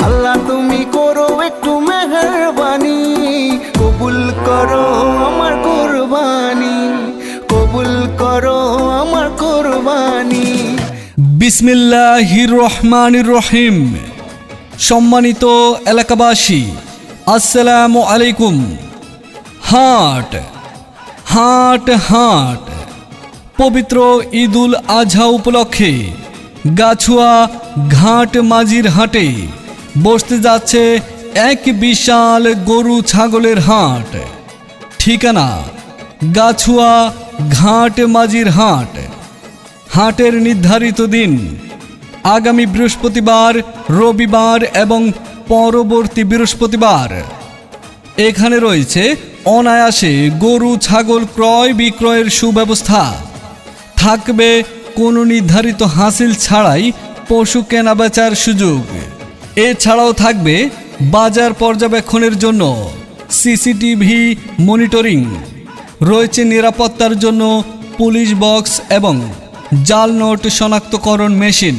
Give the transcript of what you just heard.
আল্লাহ তুমি করো একটু মেহেরবানি, কবুল করো আমার কুরবানি, কবুল করো আমার কুরবানি। বিসমিল্লাহির রহমানির রহিম। সম্মানিত এলাকাবাসী, আসসালামু আলাইকুম। হাট হাট হাট পবিত্র ঈদুল আজহা উপলক্ষে গাছুয়া ঘাট মাঝির হাটে বসতে যাচ্ছে এক বিশাল গরু ছাগলের হাট। ঠিকানা গাছুয়া ঘাট মাঝির হাট। হাটের নির্ধারিত দিন আগামী বৃহস্পতিবার, রবিবার এবং পরবর্তী বৃহস্পতিবার। এখানে রয়েছে অনায়াসে গরু ছাগল ক্রয় বিক্রয়ের সুব্যবস্থা। থাকবে কোনো নির্ধারিত হাসিল ছাড়াই পশু কেনাবেচার সুযোগ। এছাড়াও থাকবে বাজার পর্যবেক্ষণের জন্য সিসিটিভি মনিটরিং। রয়েছে নিরাপত্তার জন্য পুলিশ বক্স এবং জাল নোট শনাক্তকরণ মেশিন।